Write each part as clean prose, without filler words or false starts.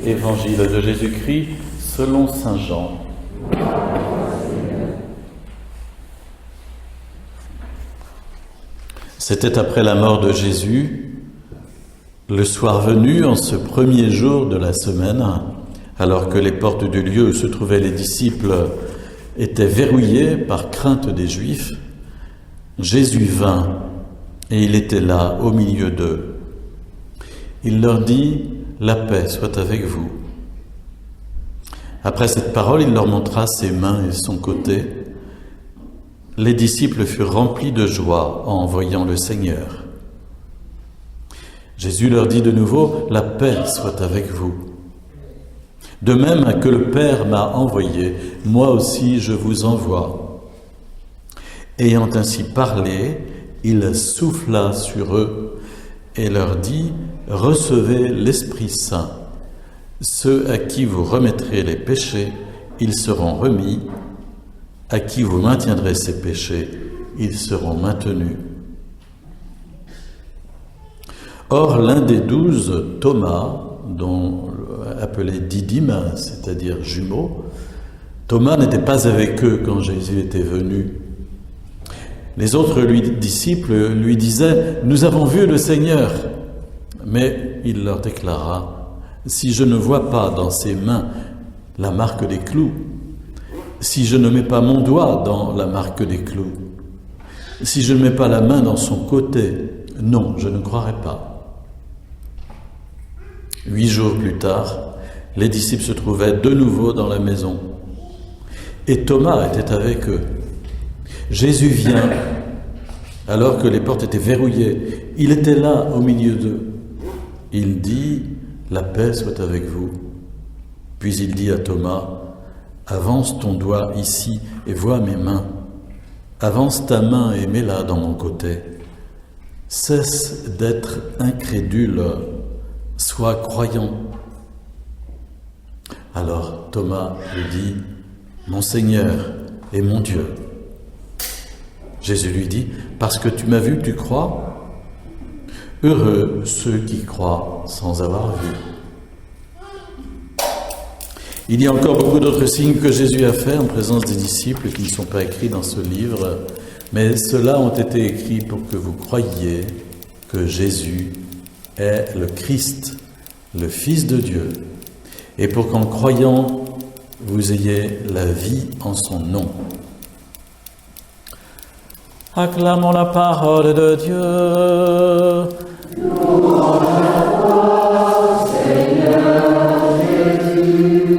Évangile de Jésus-Christ selon saint Jean. C'était après la mort de Jésus, le soir venu, en ce premier jour de la semaine, alors que les portes du lieu où se trouvaient les disciples étaient verrouillées par crainte des Juifs, Jésus vint et il était là au milieu d'eux. Il leur dit « La paix soit avec vous ». Après cette parole, il leur montra ses mains et son côté. Les disciples furent remplis de joie en voyant le Seigneur. Jésus leur dit de nouveau « La paix soit avec vous ». De même que le Père m'a envoyé, moi aussi je vous envoie. Ayant ainsi parlé, il souffla sur eux et leur dit « Recevez l'Esprit Saint. Ceux à qui vous remettrez les péchés, ils seront remis. À qui vous maintiendrez ces péchés, ils seront maintenus. » Or, l'un des 12, Thomas, appelé Didyme, c'est-à-dire jumeau, Thomas n'était pas avec eux quand Jésus était venu. Les autres disciples lui disaient « Nous avons vu le Seigneur !» Mais il leur déclara « Si je ne vois pas dans ses mains la marque des clous, si je ne mets pas mon doigt dans la marque des clous, si je ne mets pas la main dans son côté, non, je ne croirai pas. » 8 jours plus tard, les disciples se trouvaient de nouveau dans la maison. Et Thomas était avec eux. Jésus vient, alors que les portes étaient verrouillées. Il était là, au milieu d'eux. Il dit « La paix soit avec vous ». Puis il dit à Thomas « Avance ton doigt ici et vois mes mains. Avance ta main et mets-la dans mon côté. Cesse d'être incrédule, sois croyant. » Alors Thomas lui dit « Mon Seigneur et mon Dieu. » Jésus lui dit « Parce que tu m'as vu, tu crois ? Heureux ceux qui croient sans avoir vu. » Il y a encore beaucoup d'autres signes que Jésus a faits en présence des disciples qui ne sont pas écrits dans ce livre, mais ceux-là ont été écrits pour que vous croyiez que Jésus est le Christ, le Fils de Dieu, et pour qu'en croyant, vous ayez la vie en son nom. Acclamons la parole de Dieu. Louange à toi, Seigneur Jésus.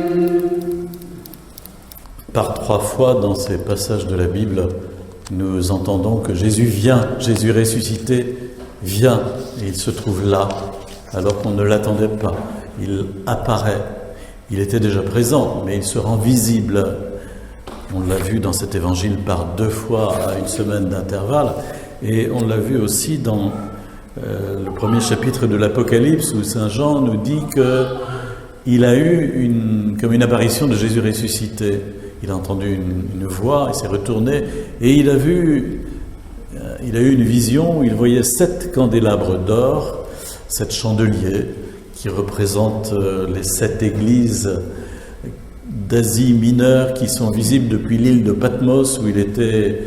Par 3 fois dans ces passages de la Bible, nous entendons que Jésus vient, Jésus ressuscité vient, et il se trouve là, alors qu'on ne l'attendait pas. Il apparaît, il était déjà présent, mais il se rend visible. On l'a vu dans cet évangile par 2 fois à une semaine d'intervalle, et on l'a vu aussi dans le premier chapitre de l'Apocalypse, où saint Jean nous dit qu'il a eu comme une apparition de Jésus ressuscité. Il a entendu une voix, il s'est retourné, et il a eu une vision où il voyait 7 candélabres d'or, 7 chandeliers, qui représentent les 7 églises d'Asie mineure qui sont visibles depuis l'île de Patmos, où il était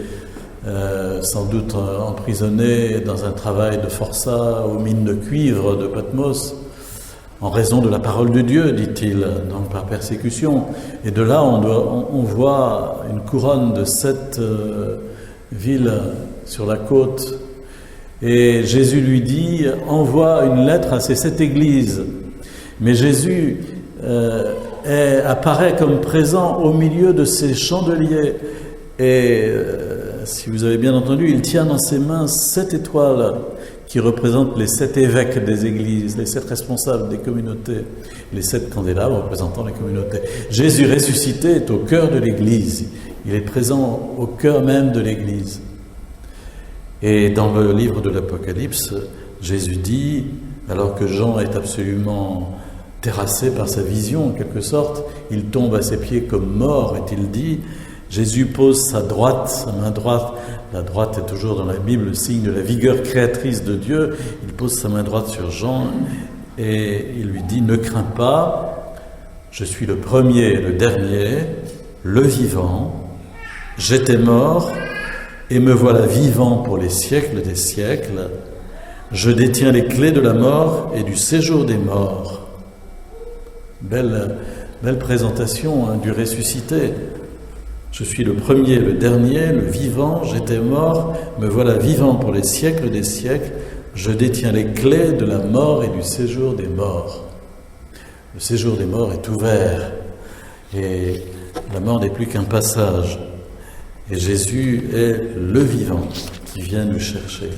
sans doute emprisonné dans un travail de forçat aux mines de cuivre de Patmos, en raison de la parole de Dieu, dit-il, donc par persécution. Et de là, on voit une couronne de 7 villes sur la côte. Et Jésus lui dit, envoie une lettre à ces 7 églises. Mais Jésus apparaît comme présent au milieu de ces chandeliers. Et si vous avez bien entendu, il tient dans ses mains 7 étoiles qui représentent les 7 évêques des églises, les 7 responsables des communautés, les 7 candélabres représentant les communautés. Jésus ressuscité est au cœur de l'église. Il est présent au cœur même de l'église. Et dans le livre de l'Apocalypse, Jésus dit, alors que Jean est absolument terrassé par sa vision, en quelque sorte, il tombe à ses pieds comme mort, est-il dit. Jésus pose sa main droite, la droite est toujours dans la Bible le signe de la vigueur créatrice de Dieu, il pose sa main droite sur Jean et il lui dit « Ne crains pas ». Je suis le premier et le dernier, le vivant. J'étais mort et me voilà vivant pour les siècles des siècles. Je détiens les clés de la mort et du séjour des morts. Belle présentation du ressuscité. Je suis le premier, le dernier, le vivant, j'étais mort, me voilà vivant pour les siècles des siècles, je détiens les clés de la mort et du séjour des morts. Le séjour des morts est ouvert, et la mort n'est plus qu'un passage, et Jésus est le vivant qui vient nous chercher.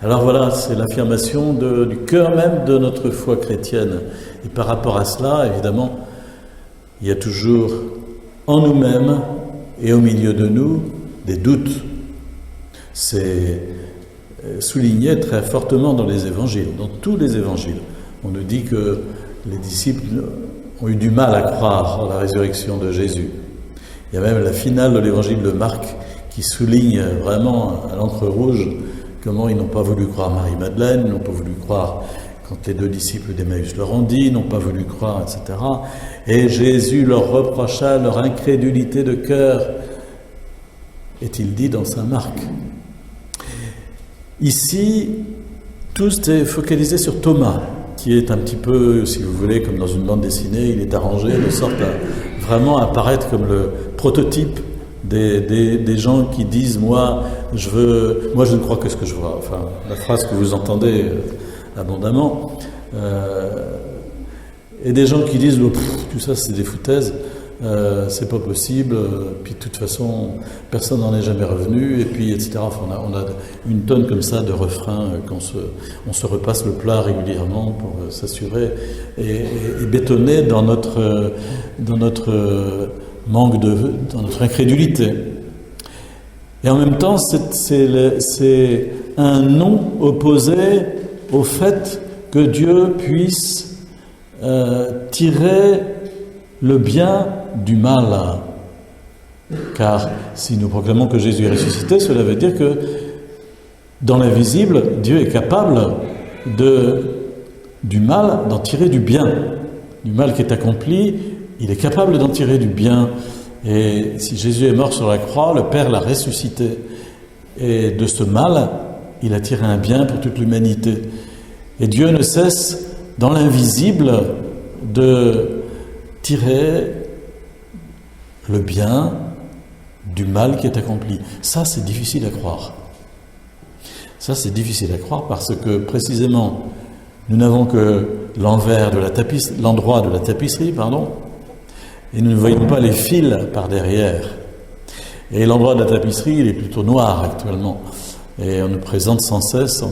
Alors voilà, c'est l'affirmation du cœur même de notre foi chrétienne. Et par rapport à cela, évidemment, il y a toujours en nous-mêmes et au milieu de nous des doutes. C'est souligné très fortement dans les évangiles, dans tous les évangiles. On nous dit que les disciples ont eu du mal à croire à la résurrection de Jésus. Il y a même la finale de l'évangile de Marc qui souligne vraiment à l'encre rouge comment ils n'ont pas voulu croire Marie-Madeleine, n'ont pas voulu croire quand les 2 disciples d'Emmaüs leur ont dit, n'ont pas voulu croire, etc. Et Jésus leur reprocha leur incrédulité de cœur, est-il dit dans saint Marc. Ici, tout est focalisé sur Thomas, qui est un petit peu, si vous voulez, comme dans une bande dessinée, il est arrangé de sorte à vraiment apparaître comme le prototype des gens qui disent moi je ne crois que ce que je vois. Enfin, la phrase que vous entendez abondamment. Et des gens qui disent tout ça c'est des foutaises, c'est pas possible, puis de toute façon personne n'en est jamais revenu, et puis etc. Enfin, on a une tonne comme ça de refrains on se repasse le plat régulièrement pour s'assurer et bétonner dans notre manque dans notre incrédulité. Et en même temps, c'est un non opposé au fait que Dieu puisse tirer le bien du mal. Car si nous proclamons que Jésus est ressuscité, cela veut dire que dans l'invisible, Dieu est capable du mal d'en tirer du bien. Du mal qui est accompli, il est capable d'en tirer du bien. Et si Jésus est mort sur la croix, le Père l'a ressuscité. Et de ce mal, il a tiré un bien pour toute l'humanité. Et Dieu ne cesse, dans l'invisible, de tirer le bien du mal qui est accompli. Ça, c'est difficile à croire. Ça, c'est difficile à croire parce que, précisément, nous n'avons que l'endroit de la tapisserie, et nous ne voyons pas les fils par derrière. Et l'endroit de la tapisserie, il est plutôt noir actuellement. Et on nous présente sans cesse,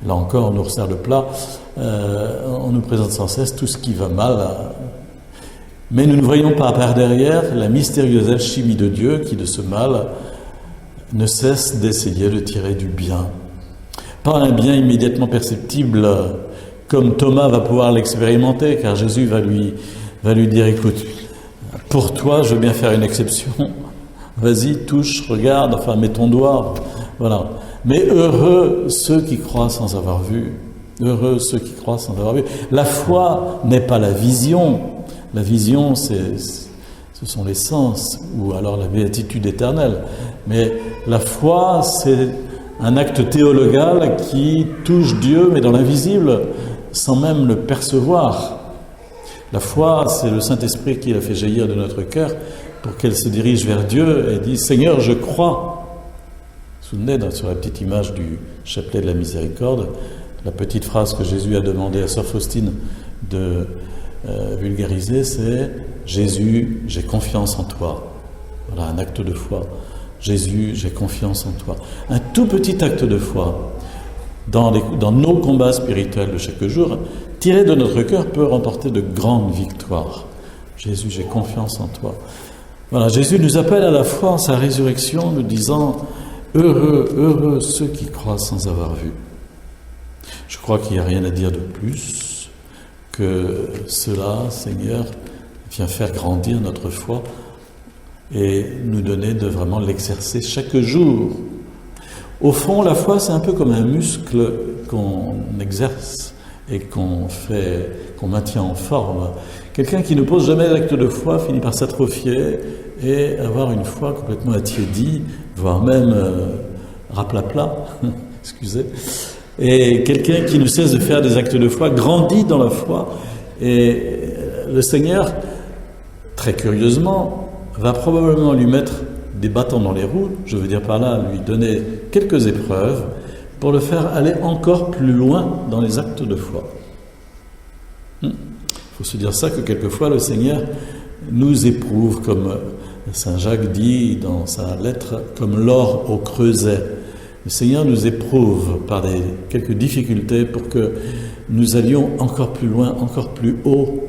là encore on nous resserre le plat, on nous présente sans cesse tout ce qui va mal. Mais nous ne voyons pas par derrière la mystérieuse alchimie de Dieu qui, de ce mal, ne cesse d'essayer de tirer du bien. Pas un bien immédiatement perceptible, comme Thomas va pouvoir l'expérimenter, car Jésus va lui dire, écoute, pour toi, je veux bien faire une exception. Vas-y, touche, regarde, enfin, mets ton doigt. Voilà. Mais heureux ceux qui croient sans avoir vu. Heureux ceux qui croient sans avoir vu. La foi n'est pas la vision. La vision, ce sont les sens, ou alors la béatitude éternelle. Mais la foi, c'est un acte théologal qui touche Dieu, mais dans l'invisible, sans même le percevoir. La foi, c'est le Saint-Esprit qui la fait jaillir de notre cœur pour qu'elle se dirige vers Dieu et dise « Seigneur, je crois ». Vous vous souvenez, sur la petite image du chapelet de la miséricorde, la petite phrase que Jésus a demandé à sœur Faustine de vulgariser, c'est « Jésus, j'ai confiance en toi ». Voilà, un acte de foi. « Jésus, j'ai confiance en toi ». Un tout petit acte de foi dans nos combats spirituels de chaque jour, tiré de notre cœur, peut remporter de grandes victoires. Jésus, j'ai confiance en toi. Voilà, Jésus nous appelle à la foi en sa résurrection, nous disant « Heureux, heureux ceux qui croient sans avoir vu ». Je crois qu'il n'y a rien à dire de plus que cela, Seigneur, vient faire grandir notre foi et nous donner de vraiment l'exercer chaque jour. Au fond, la foi, c'est un peu comme un muscle qu'on exerce et qu'on maintient en forme. Quelqu'un qui ne pose jamais d'acte de foi finit par s'atrophier et avoir une foi complètement attiédie, voire même raplapla, excusez. Et quelqu'un qui ne cesse de faire des actes de foi grandit dans la foi. Et le Seigneur, très curieusement, va probablement lui mettre des bâtons dans les roues, je veux dire par là, lui donner quelques épreuves pour le faire aller encore plus loin dans les actes de foi. Il faut se dire ça, que quelquefois le Seigneur nous éprouve, comme Saint Jacques dit dans sa lettre, comme l'or au creuset. Le Seigneur nous éprouve par quelques difficultés pour que nous allions encore plus loin, encore plus haut.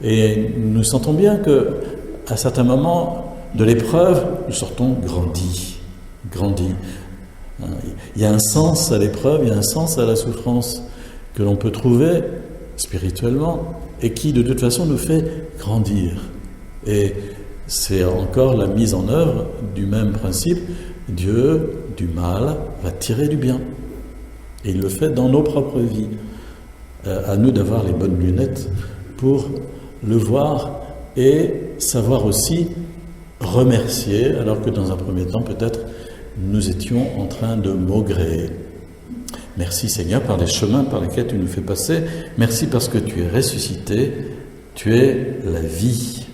Et nous sentons bien qu'à certains moments de l'épreuve, nous sortons grandis. Il y a un sens à l'épreuve, il y a un sens à la souffrance que l'on peut trouver spirituellement et qui de toute façon nous fait grandir. Et c'est encore la mise en œuvre du même principe. Dieu, du mal, va tirer du bien. Et il le fait dans nos propres vies. À nous d'avoir les bonnes lunettes pour le voir et savoir aussi remercier, alors que dans un premier temps, peut-être, nous étions en train de maugréer. Merci Seigneur par les chemins par lesquels tu nous fais passer. Merci parce que tu es ressuscité, tu es la vie.